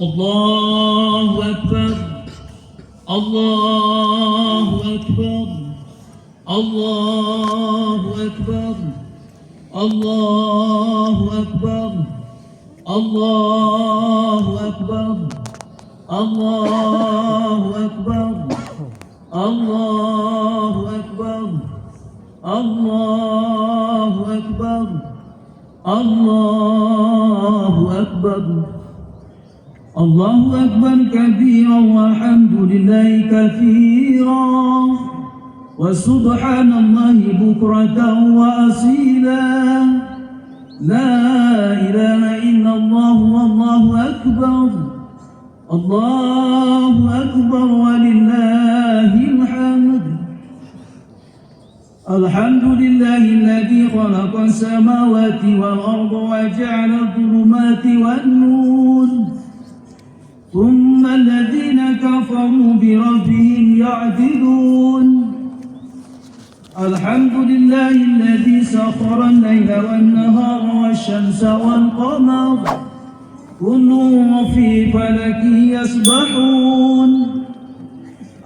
الله أكبر الله أكبر الله أكبر الله أكبر الله أكبر الله أكبر الله أكبر الله أكبر الله أكبر الله أكبر كبيرا والحمد لله كثيرا وسبحان الله بكرة وأصيلا لا إله إلا الله والله أكبر الله أكبر ولله الحمد الحمد لله الذي خلق السماوات والأرض وجعل الظلمات والنور ثم الذين كفروا بربهم يعدلون الحمد لله الذي سخر الليل والنهار والشمس والقمر كل في فلك يسبحون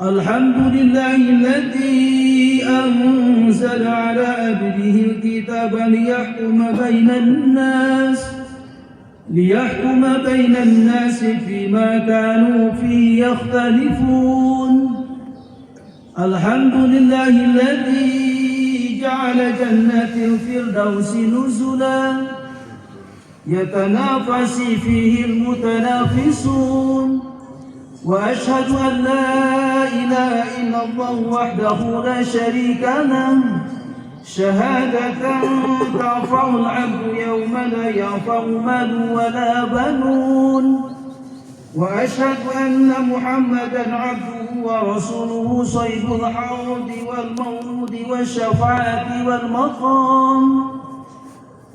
الحمد لله الذي أنزل على عبده الكتاب ليحكم بين الناس فيما كانوا فيه يختلفون الحمد لله الذي جعل جنة الفردوس نزلا يتنافس فيه المتنافسون وأشهد أن لا إله إلا الله وحده لا شريك له شهادة ترفع العبد يوم لا ينفع مال ولا بنون وأشهد أن محمدا عبده ورسوله صيد الحوض والمولود والشفاعة والمقام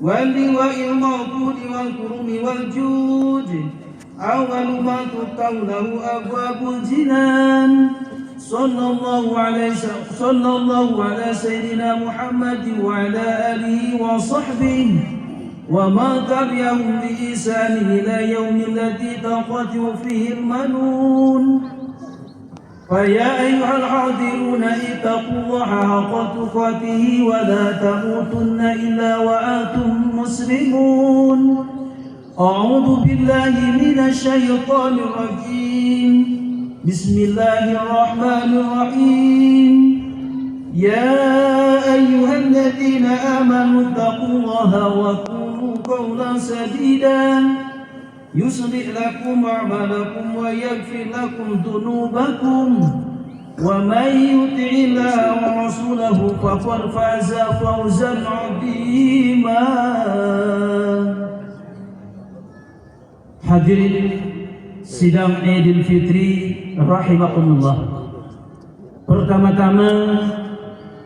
واللواء الموجود والكرم والجود أول ما تفتح له أبواب الجنان صلى الله على سيدنا محمد وعلى آله وصحبه وما تبعهم بإحسان إلى يوم الذي تنقطع فيه المنون فيا أيها الحاضرون اتقوا الله حق تقاته ولا تموتن إلا وأنتم مسلمون أعوذ بالله من الشيطان الرجيم بسم الله الرحمن الرحيم يا أيها الذين آمنوا اتقوا الله وقولوا قولا سديدا يصلح لكم أعمالكم ويغفر لكم ذنوبكم ومن يطع الله ورسوله فقد فاز فوزا عظيما. Hadirin sidang Idul Fitri rahimakumullah. Pertama-tama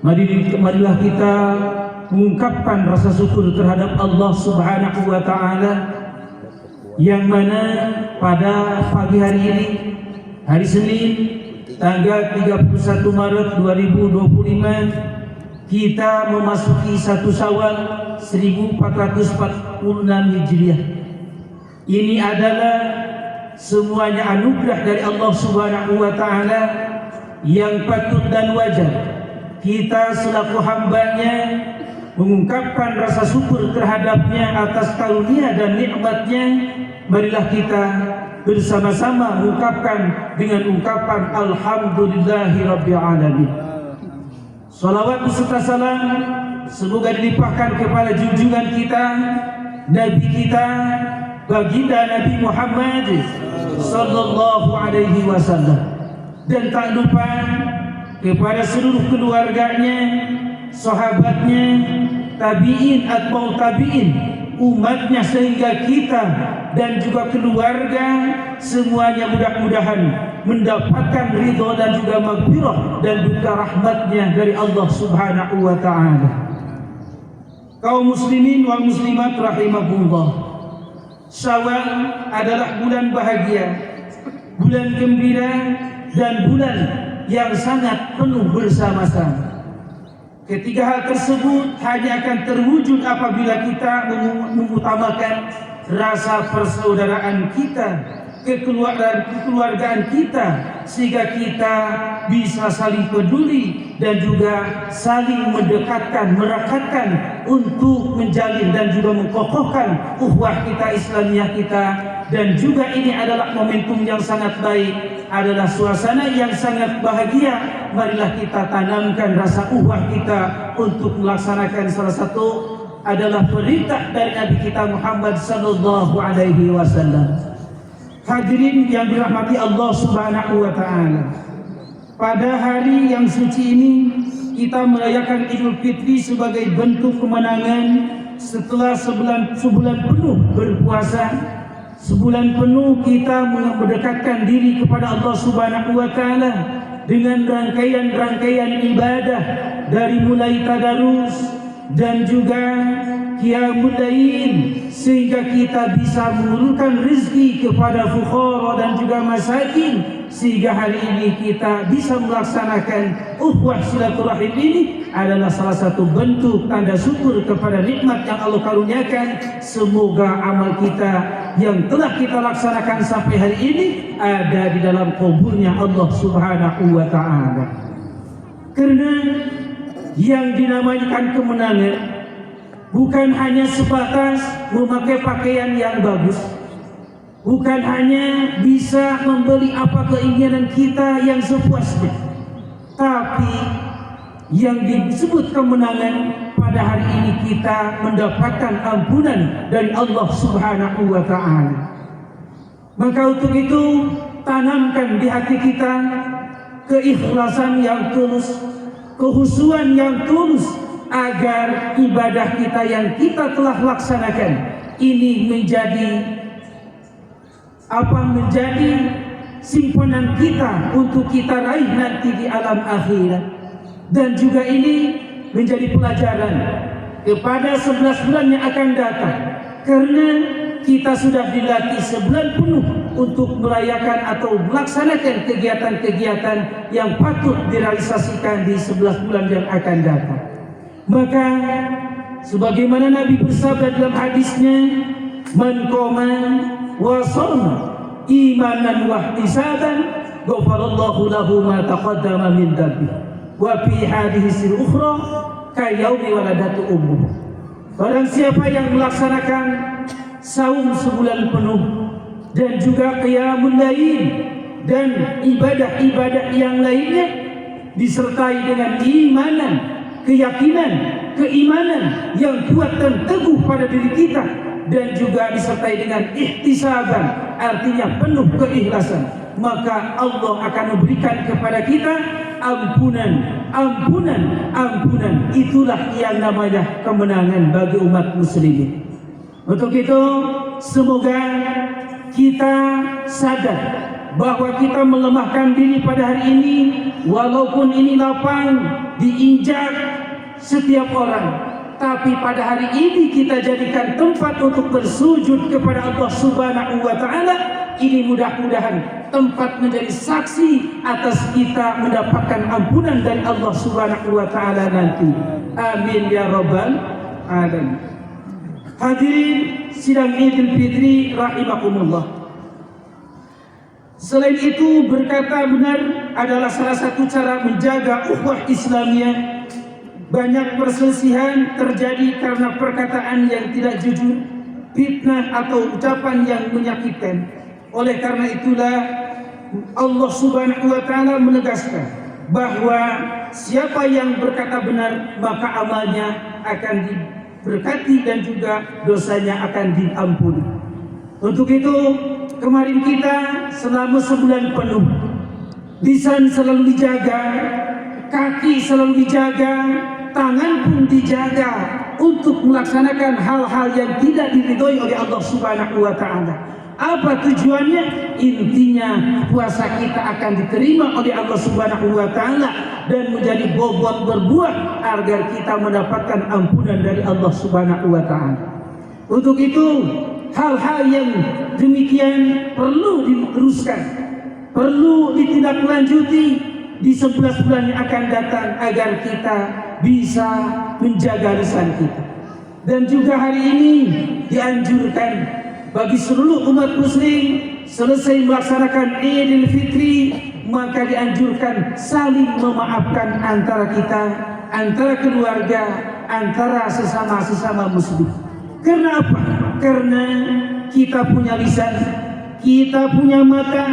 marilah kita mengungkapkan rasa syukur terhadap Allah Subhanahu wa taala yang mana pada pagi hari ini, hari Senin tanggal 31 Maret 2025, kita memasuki 1 Syawal 1446 Hijriah. Ini adalah semuanya anugerah dari Allah Subhanahu wa taala yang patut dan wajar kita selaku hambanya mengungkapkan rasa syukur terhadapnya atas karunia dan nikmatnya. Marilah kita bersama-sama mengungkapkan dengan ungkapan Alhamdulillahirabbil alamin. Salawat beserta salam semoga dilimpahkan kepada junjungan kita, Nabi kita, baginda Nabi Muhammad sallallahu alaihi wasallam, dan tak lupa kepada seluruh keluarganya, sahabatnya, tabi'in atau tabi'in, umatnya sehingga kita dan juga keluarga semuanya mudah-mudahan mendapatkan ridho dan juga maghfirah dan juga rahmatnya dari Allah Subhanahu wa ta'ala. Kaum muslimin wal muslimat rahimahullah, Syawal adalah bulan bahagia, bulan gembira, dan bulan yang sangat penuh bersama-sama. Ketiga hal tersebut hanya akan terwujud apabila kita mengutamakan rasa persaudaraan kita, kekeluargaan kita, sehingga kita bisa saling peduli dan juga saling mendekatkan, merekatkan untuk menjalin dan juga mengkokohkan ukhuwah kita, Islamiyah kita. Dan juga ini adalah momentum yang sangat baik, adalah suasana yang sangat bahagia. Marilah kita tanamkan rasa ukhuwah kita untuk melaksanakan salah satu adalah perintah dari Nabi kita Muhammad sallallahu alaihi wasallam. Hadirin yang dirahmati Allah Subhanahu wa taala. Pada hari yang suci ini kita merayakan Idul Fitri sebagai bentuk kemenangan setelah sebulan penuh berpuasa. Sebulan penuh kita mendekatkan diri kepada Allah Subhanahu wa taala dengan rangkaian-rangkaian ibadah dari mulai tadarus dan juga qiyamul lail, sehingga kita bisa mengulurkan rezeki kepada fuqara dan juga masakin, sehingga hari ini kita bisa melaksanakan ukhuwah silaturahim. Ini adalah salah satu bentuk tanda syukur kepada nikmat yang Allah karuniakan. Semoga amal kita yang telah kita laksanakan sampai hari ini ada di dalam kuburnya Allah Subhanahu wa taala. Karena yang dinamakan kemenangan bukan hanya sebatas memakai pakaian yang bagus, bukan hanya bisa membeli apa keinginan kita yang sepuasnya, tapi yang disebut kemenangan pada hari ini kita mendapatkan ampunan dari Allah Subhanahu wa taala. Maka untuk itu tanamkan di hati kita keikhlasan yang tulus, kehusuan yang tulus, agar ibadah kita yang kita telah laksanakan ini menjadi simpanan kita untuk kita raih nanti di alam akhirat. Dan juga ini menjadi pelajaran kepada 11 bulan yang akan datang, karena kita sudah dilatih sebulan penuh untuk merayakan atau melaksanakan kegiatan-kegiatan yang patut direalisasikan di 11 bulan yang akan datang. Maka sebagaimana Nabi bersabda dalam hadisnya, man qama wa shoma imanan wa ihtisaban ghafarallahu lahu ma taqaddama min dhanbihi wa fi hadhihi ukhra kayaumi waladatu ummuh. Barang siapa yang melaksanakan saum sebulan penuh dan juga qiyamul lail dan ibadah-ibadah yang lainnya disertai dengan imanan, keyakinan, keimanan yang kuat dan teguh pada diri kita, dan juga disertai dengan ihtisaban, artinya penuh keikhlasan, maka Allah akan memberikan kepada kita ampunan. Itulah yang namanya kemenangan bagi umat muslimin. Untuk itu semoga kita sadar bahwa kita melemahkan diri pada hari ini, walaupun ini lapang diinjak setiap orang, tapi pada hari ini kita jadikan tempat untuk bersujud kepada Allah Subhanahu wa taala. Ini mudah-mudahan tempat menjadi saksi atas kita mendapatkan ampunan dari Allah Subhanahu wa taala nanti. Amin ya rabbal alamin. Hadirin sidang Idul Fitri rahimakumullah. Selain itu, berkata benar adalah salah satu cara menjaga ukhuwah Islamiyah. Banyak perselisihan terjadi karena perkataan yang tidak jujur, fitnah atau ucapan yang menyakitkan. Oleh karena itulah Allah Subhanahu wa taala menegaskan bahwa siapa yang berkata benar maka amalnya akan diberkati dan juga dosanya akan diampuni. Untuk itu kemarin kita selama sebulan penuh lisan selalu dijaga, kaki selalu dijaga, tangan pun dijaga untuk melaksanakan hal-hal yang tidak diridhoi oleh Allah Subhanahu wa taala. Apa tujuannya? Intinya puasa kita akan diterima oleh Allah Subhanahu wa taala dan menjadi bobot berbuah agar kita mendapatkan ampunan dari Allah Subhanahu wa taala. Untuk itu hal-hal yang demikian perlu diteruskan, perlu ditindaklanjuti di 11 bulan yang akan datang, agar kita bisa menjaga lisan kita. Dan juga hari ini dianjurkan bagi seluruh umat muslim selesai melaksanakan Idul Fitri, maka dianjurkan saling memaafkan antara kita, antara keluarga, antara sesama muslim. Karena apa? Karena kita punya lisan, kita punya mata,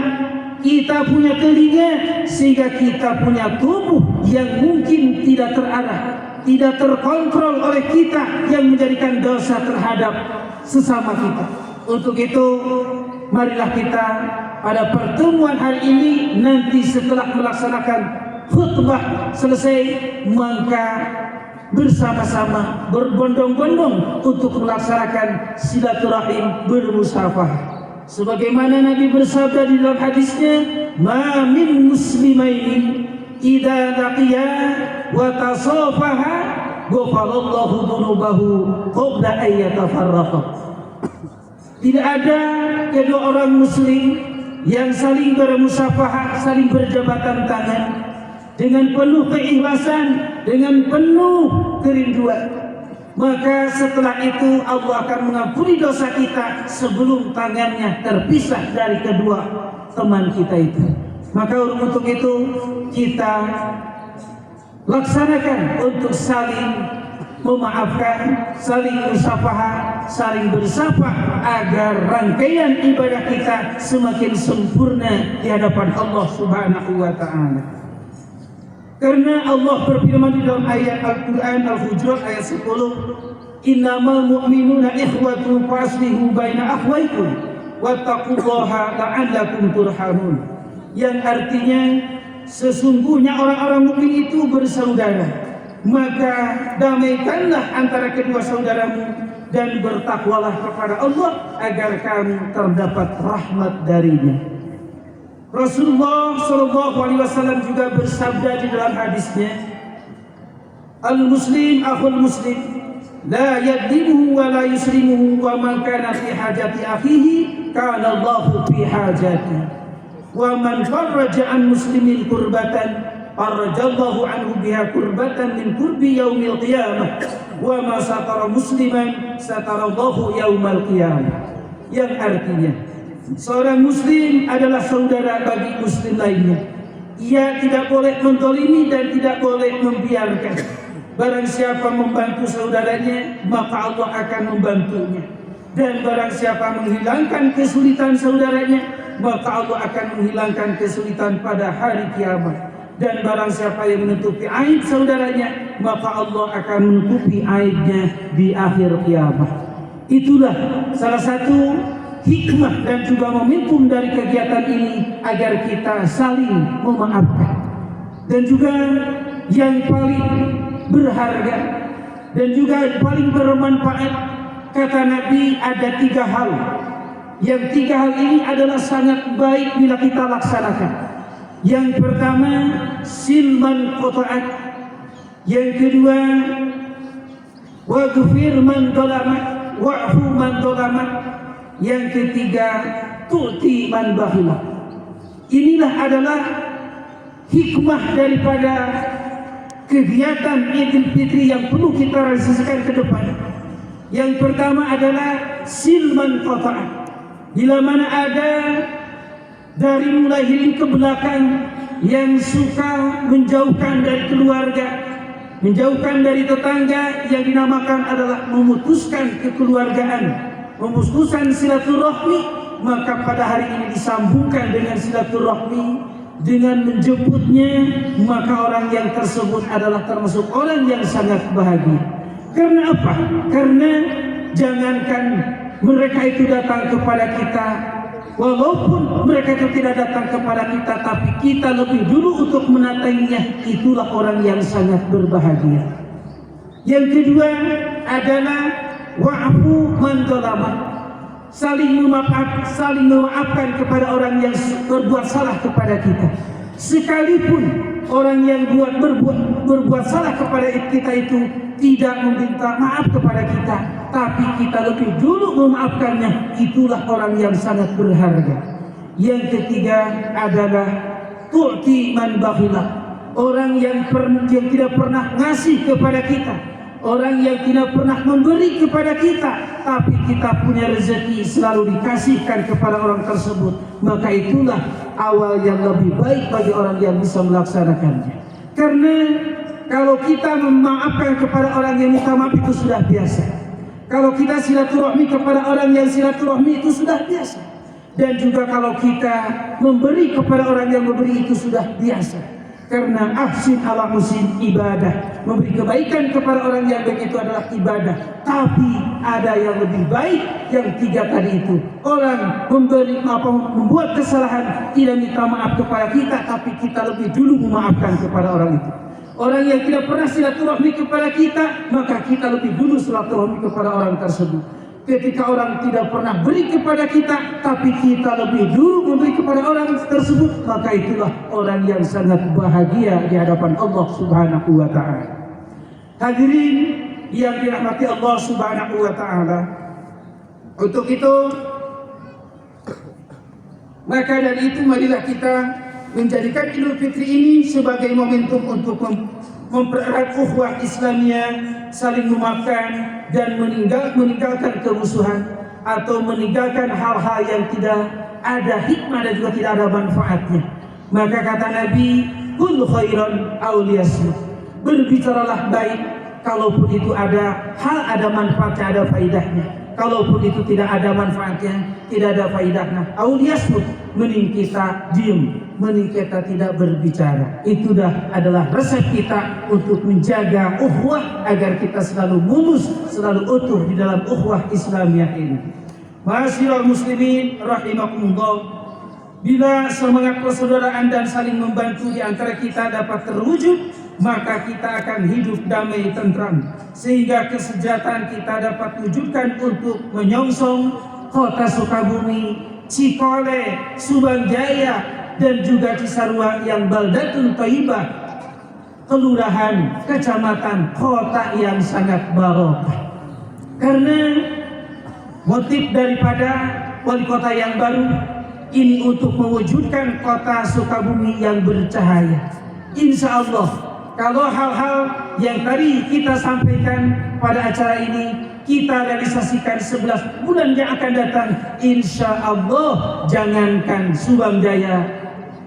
kita punya telinga, sehingga kita punya tubuh yang mungkin tidak terarah, tidak terkontrol oleh kita, yang menjadikan dosa terhadap sesama kita. Untuk itu, marilah kita pada pertemuan hari ini, nanti setelah melaksanakan khutbah selesai, maka bersama-sama berbondong-bondong untuk melaksanakan silaturahim bermusafah. Sebagaimana Nabi bersabda di dalam hadisnya, "Ma min muslimaini idza laqiya wa tasafaha ghafarallahu dzunubahu qabla an yatafarraqa." Tidak ada kedua orang muslim yang saling bermusafahah, saling berjabatan tangan dengan penuh keikhlasan, dengan penuh kerinduan, maka setelah itu Allah akan mengampuni dosa kita sebelum tangannya terpisah dari kedua teman kita itu. Maka untuk itu kita laksanakan untuk saling memaafkan, saling musafahah, saling bersapa, agar rangkaian ibadah kita semakin sempurna di hadapan Allah Subhanahu wa ta'ala. Karena Allah berfirman di dalam ayat Al-Quran Al-Hujurat ayat 10, "Innamal mu'minuna ikhwatu faslihu baina akhwaikum wattaqullaha la'allakum turhamun." Yang artinya sesungguhnya orang-orang mukmin itu bersaudara, maka damaikanlah antara kedua saudaramu dan bertakwalah kepada Allah agar kamu terdapat rahmat darinya. Rasulullah Shallallahu Alaihi Wasallam juga bersabda di dalam hadisnya, "Al-Muslim akhul Muslim, la yadlimuhu wa la yuslimuhu, wa man kana fi hajati akhihi, kana Allahu fi hajati, wa man farraja an muslimin kurbatan, farrajallahu anhu biha kurbatan min kurbi yaumil qiyamah, wa ma satara musliman satarallahu yaumal qiyamah." Yang artinya, seorang muslim adalah saudara bagi muslim lainnya. Ia tidak boleh menzalimi dan tidak boleh membiarkan. Barang siapa membantu saudaranya, maka Allah akan membantunya. Dan barang siapa menghilangkan kesulitan saudaranya, maka Allah akan menghilangkan kesulitan pada hari kiamat. Dan barang siapa yang menutupi aib saudaranya, maka Allah akan menutupi aibnya di akhir kiamat. Itulah salah satu hikmah dan juga momentum dari kegiatan ini, agar kita saling memaafkan. Dan juga yang paling berharga dan juga paling bermanfaat, kata Nabi, ada 3 hal. Yang 3 hal ini adalah sangat baik bila kita laksanakan. Yang pertama, silman qata'at. Yang kedua, waghfir man dhalamak wa'fu man dhalamak. Yang ketiga, tu'ti man bakhila. Inilah adalah hikmah daripada kegiatan Idul Fitri yang perlu kita realisasikan ke depan. Yang pertama adalah silman qata'at. Bila mana ada dari mulai hilir ke belakang yang suka menjauhkan dari keluarga, menjauhkan dari tetangga, yang dinamakan adalah memutuskan kekeluargaan, memutuskan silaturahmi, maka pada hari ini disambungkan dengan silaturahmi dengan menjemputnya, maka orang yang tersebut adalah termasuk orang yang sangat bahagia. Karena apa? Karena jangankan mereka itu datang kepada kita, walaupun mereka itu tidak datang kepada kita, tapi kita lebih dulu untuk menatainya, itulah orang yang sangat berbahagia. Yang kedua adalah wa'fu man dzalama. Saling memaafkan kepada orang yang berbuat salah kepada kita. Sekalipun orang yang berbuat salah kepada kita itu tidak meminta maaf kepada kita, tapi kita lebih dulu memaafkannya, itulah orang yang sangat berharga. Yang ketiga adalah tu'ti man bakhila. orang yang tidak pernah ngasih kepada kita, orang yang tidak pernah memberi kepada kita, tapi kita punya rezeki selalu dikasihkan kepada orang tersebut, maka itulah awal yang lebih baik bagi orang yang bisa melaksanakannya. Karena kalau kita memaafkan kepada orang yang minta maaf itu sudah biasa. Kalau kita silaturahmi kepada orang yang silaturahmi itu sudah biasa. Dan juga kalau kita memberi kepada orang yang memberi itu sudah biasa. Karena ahsin ala musin ibadah, memberi kebaikan kepada orang yang baik itu adalah ibadah. Tapi ada yang lebih baik, yang tiga tadi itu. Orang membuat kesalahan tidak minta maaf kepada kita, tapi kita lebih dulu memaafkan kepada orang itu. Orang yang tidak pernah silaturahmi kepada kita, maka kita lebih dulu silaturahmi kepada orang tersebut. Ketika orang tidak pernah beri kepada kita, tapi kita lebih dulu memberi kepada orang tersebut, maka itulah orang yang sangat bahagia di hadapan Allah Subhanahu wa ta'ala. Hadirin yang dirahmati Allah Subhanahu wa ta'ala, untuk itu maka dari itu marilah kita menjadikan Idul Fitri ini sebagai momentum untuk mempererat ukhuwah Islamiyah, saling memaafkan dan meninggalkan kemusuhan atau meninggalkan hal-hal yang tidak ada hikmah dan juga tidak ada manfaatnya. Maka kata Nabi, kul khairan aw liyasmut, berbicaralah baik kalaupun itu ada manfaatnya, ada faidahnya. Kalaupun itu tidak ada manfaatnya, tidak ada faidahnya, aw liyasmut, mending kita diam, mending kita tidak berbicara. Itu adalah resep kita untuk menjaga ukhuwah agar kita selalu mulus, selalu utuh di dalam ukhuwah Islamiyah ini. Ma'asyiral muslimin rahimakumullah, bila semangat persaudaraan dan saling membantu di antara kita dapat terwujud, maka kita akan hidup damai tentram, sehingga kesejahteraan kita dapat wujudkan untuk menyongsong kota Sukabumi, Cikole, Subang Jaya, dan juga Cisarua yang baldatun thayyibah, kelurahan, kecamatan, kota yang sangat barokah. Karena motif daripada wali kota yang baru ini untuk mewujudkan kota Sukabumi yang bercahaya. Insya Allah, kalau hal-hal yang tadi kita sampaikan pada acara ini kita realisasikan 11 bulan yang akan datang, insya Allah jangankan Subang Jaya,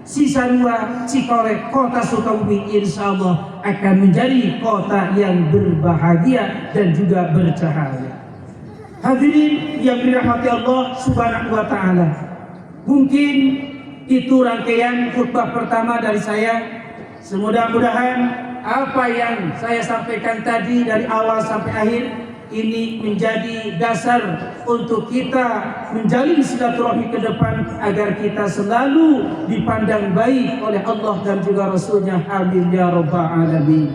Cisarua, Cikole, kota Sukabumi insya Allah akan menjadi kota yang berbahagia dan juga bercahaya. Hadirin yang dirahmati Allah Subhanahu wa ta'ala, mungkin itu rangkaian khutbah pertama dari saya. Semudah-mudahan apa yang saya sampaikan tadi dari awal sampai akhir ini menjadi dasar untuk kita menjalin silaturahmi ke depan agar kita selalu dipandang baik oleh Allah dan juga Rasulnya. Amin ya rabbal alamin.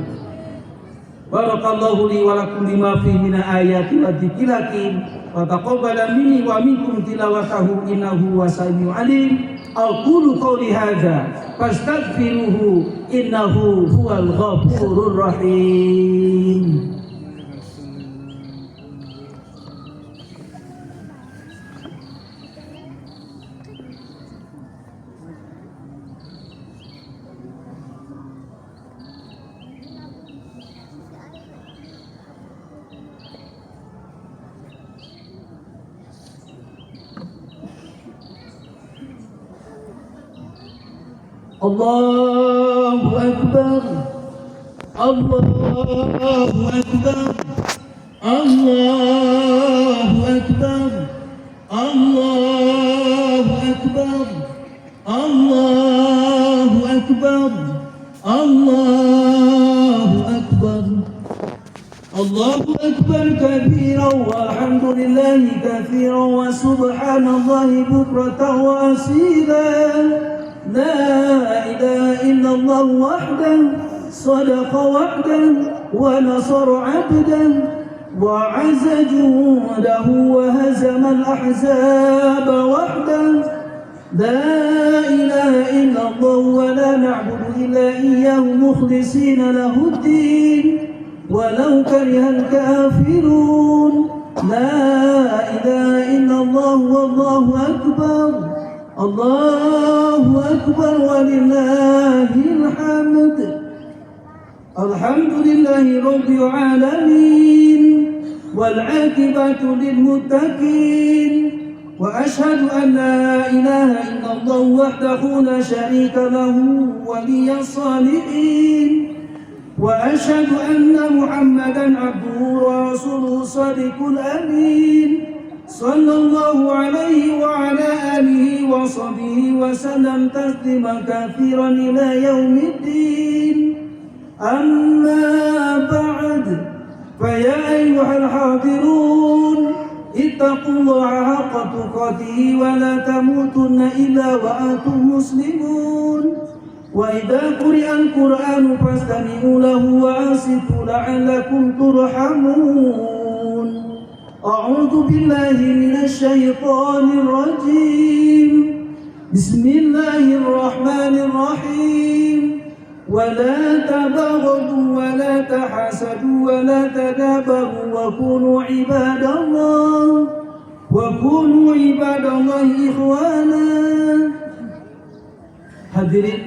Barakallahu li wa lakum bima fihi min ayatin wa dzikril hakim wa taqabbala minni wa minkum tilawatahu innahu wasami'un alim. Aqulu qawli hadza fastaghfiruhu innahu huwal ghafurur rahim. Allahu Akbar, Allahu Akbar, Allahu Akbar, Allahu Akbar, Allahu Akbar, Allahu Akbar, Allahu Akbar kabiran walhamdulillahi katsiran wa subhanallahi bukratan wa asila. لا إله إلا الله وحده صدق وحده ونصر عبده وعز جنده وهزم الأحزاب وحده. لا إله إلا الله ولا نعبد إلا إياه مخلصين له الدين ولو كره الكافرون. لا إله إلا الله والله أكبر. Allahu Akbar walillahil hamd. Alhamdulillahi rabbil alamin wal 'aqibatu lil muttaqin wa asyhadu an la ilaha illallah wahdahu la syarika lahu waliyas shalihin wa asyhadu anna Muhammadan abduhu wa rasuluhu shadiqul amin sallallahu alaihi wa ala alihi wa sahbihi wa sallam tasliman katsiran ila yaumiddin. Amma ba'd, fa ya ayyuhal hadirun ittaqullaha haqqa tuqatih wa la tamutunna illa wa antum muslimun. Wa idza quri'al Qur'anu fastami'u lahu wa ansitu la'allakum turhamun. A'udzu billahi minasy syaithanir rajim. Bismillahirrahmanirrahim. ولا تبغضوا ولا تحسدوا ولا تدابروا وكونوا عباد الله إخوانا. Hadirin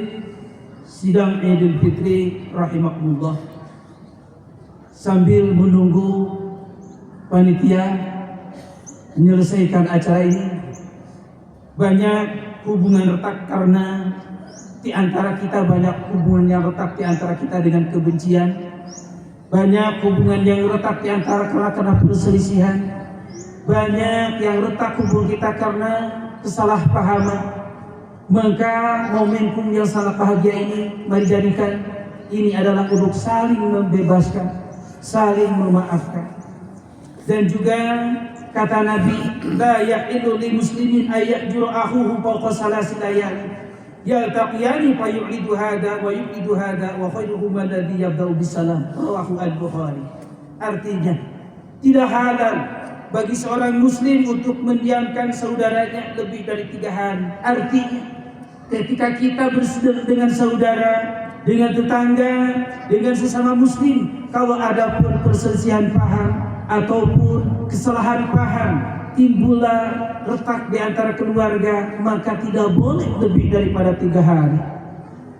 sidang Idul Fitri rahimakumullah. Sambil menunggu panitia menyelesaikan acara ini, banyak hubungan retak karena di antara kita banyak hubungan yang retak di antara kita dengan kebencian, banyak hubungan yang retak di antara karena perselisihan, banyak yang retak hubungan kita karena kesalahpahaman. Maka momentum yang sangat bahagia ini, mari jadikan ini adalah untuk saling membebaskan, saling memaafkan. Dan juga kata Nabi, la yahilu lil muslimin ay yahjura akhuhu fawqa salasi layali yaltaqiyani fa yu'idu hada wa yu'idu hada wa khairuhum alladhi yabda'u bisalam, rawahu al-Bukhari. Artinya, tidak halal bagi seorang muslim untuk mendiamkan saudaranya lebih dari 3 hari. Artinya, ketika kita bersaudara dengan saudara, dengan tetangga, dengan sesama muslim, kalau ada perselisihan paham ataupun kesalahan paham, timbullah retak di antara keluarga, maka tidak boleh lebih daripada 3 hari.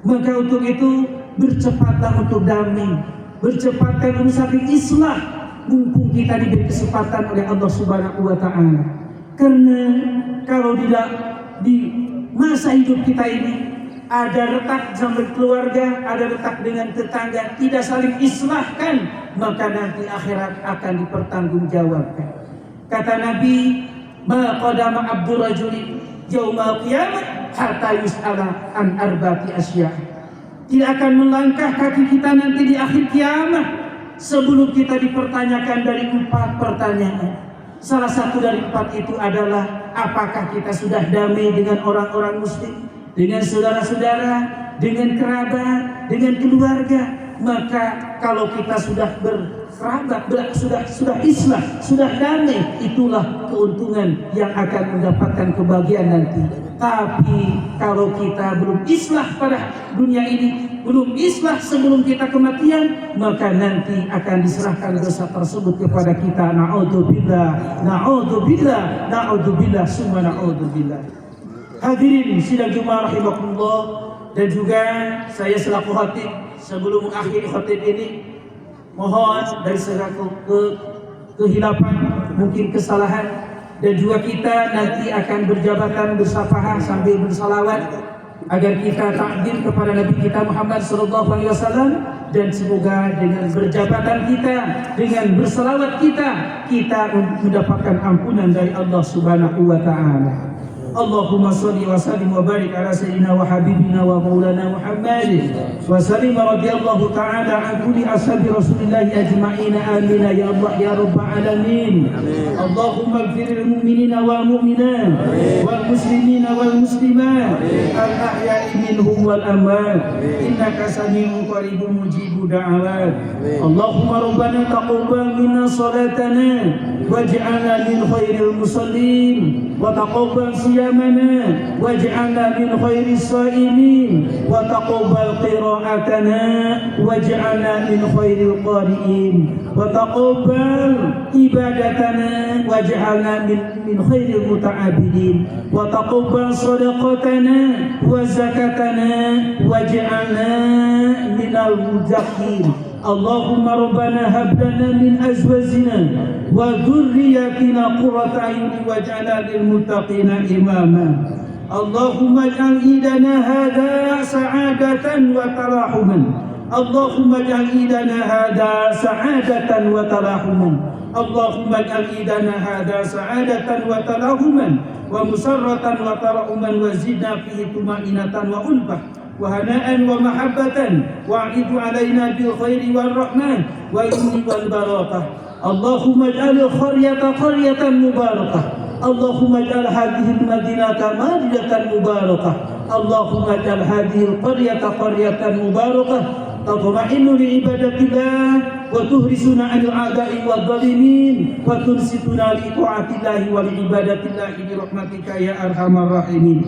Maka untuk itu bercepatlah untuk damai, bercepatlah untuk saling islah, mumpung kita diberi kesempatan oleh Allah Subhanahu wa Ta'ala. Karena kalau tidak di masa hidup kita ini ada retak sama keluarga, ada retak dengan tetangga, tidak saling islahkan, maka nanti akhirat akan dipertanggungjawabkan. Kata Nabi, ma qadama abdur rajuli yaumal qiyamah hatta yus'ala an arba'ati asya'. Tidak akan melangkah kaki kita nanti di akhir kiamat sebelum kita dipertanyakan dari 4 pertanyaan. Salah satu dari 4 itu adalah apakah kita sudah damai dengan orang-orang muslim, dengan saudara-saudara, dengan kerabat, dengan keluarga. Maka kalau kita sudah berkerabat, sudah islah, sudah damai, itulah keuntungan yang akan mendapatkan kebahagiaan nanti. Tapi kalau kita belum islah pada dunia ini, belum islah sebelum kita kematian, maka nanti akan diserahkan dosa tersebut kepada kita. Na'udzubillah, na'udzubillah, na'udzubillah, summa na'udzubillah. Hadirin sidang Jumat rahimakumullah, dan juga saya selaku khatib, sebelum mengakhiri khatib ini, mohon dari segala kehilapan, mungkin kesalahan, dan juga kita nanti akan berjabatan bersafahah sambil bersalawat agar kita takdim kepada Nabi kita Muhammad SAW, dan semoga dengan berjabatan kita, dengan bersalawat kita mendapatkan ampunan dari Allah Subhanahu wa Ta'ala. Allahumma salli wa sallim wa barik ala sayyidina wa habibina wa maulana Muhammad wa sallim radhiyallahu ta'ala an kulli ashabi Rasulillahi ajma'in. Amin ya Allah ya rabbal alamin. Allahumma ighfir lil mu'minina wal mu'minat wal muslimina wal muslimat al ahya'i minhum wal amwat innaka sami'un qaribun mujibud da'awat. Allahumma rabbana taqabbal minna salatana waj'alna min khairil musallin wa taqabbal siyam صيامنا واجعلنا من خير الصائمين وتقبل قراءتنا واجعلنا من خير القارئين وتقبل عبادتنا واجعلنا من خير المتعبدين وتقبل صدقتنا وزكاتنا واجعلنا من المزكين. اللهم ربنا هب لنا من أزواجنا وذرياتنا قرة أعين واجعلنا للمتقين إماما. اللهم اجعل عيدنا هذا سعادة وتراحما. اللهم اجعل عيدنا هذا سعادة وتراحما. اللهم اجعل عيدنا هذا سعادة وتراحما ومسرة وترحما وزدنا فيه طمأنينة وألفة وهناء ومحبة وأعد علينا بالخير والرحمة واليمن والبركة. اللهم اجعل القرية قرية مباركة. اللهم اجعل هذه المدينة مدينة مباركة. اللهم اجعل هذه القرية قرية مباركة تطمئن لعبادة الله وتهرسنا عن الأعداء والظالمين وتنصتنا لطاعة الله ولعبادة الله برحمتك يا أرحم الراحمين.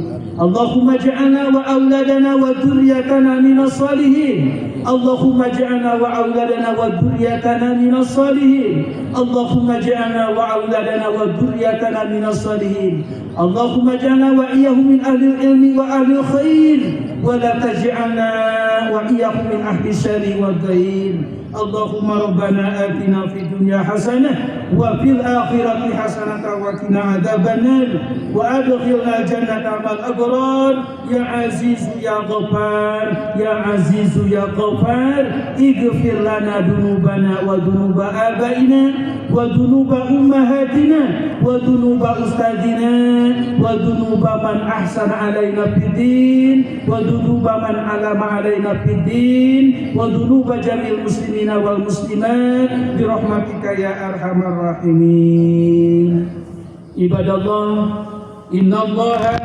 اللهم اجعلنا وأولادنا وذريتنا من الصالحين. اللهم اجعلنا وأولادنا وذريتنا من الصالحين. اللهم اجعلنا وأولادنا وذريتنا من الصالحين. اللهم اجعلنا وإياهم من أهل العلم وأهل الخير ولا تجعلنا وإياهم من أهل الشر والضير. اللهم ربنا آتنا في الدنيا حسنة وفي الآخرة حسنة وقنا عذاب النار وأدخلنا جنة مع الأبرار يا عزيز يا غفار يا عزيز يا غفار. اغفر لنا ذنوبنا وذنوب آبائنا وذنوب أمهاتنا وذنوب أستاذنا وذنوب من أحسن علينا في الدين وذنوب من علم علينا في الدين وذنوب جميع المسلمين والmuslimat birahmatika ya arhamar rahimin. Ibadallah, innallaha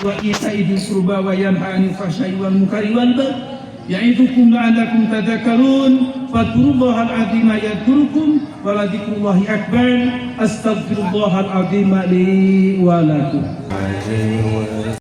wa ita'i dzil qurba wa yanha 'anil fahsya'i wal munkari wal baghi ya'idukum la'allakum tadhakkarun fadhkurullahal 'azima yadhkurukum wa la dzikrullahi akbar. Astaghfirullahal 'azima li wa lakum.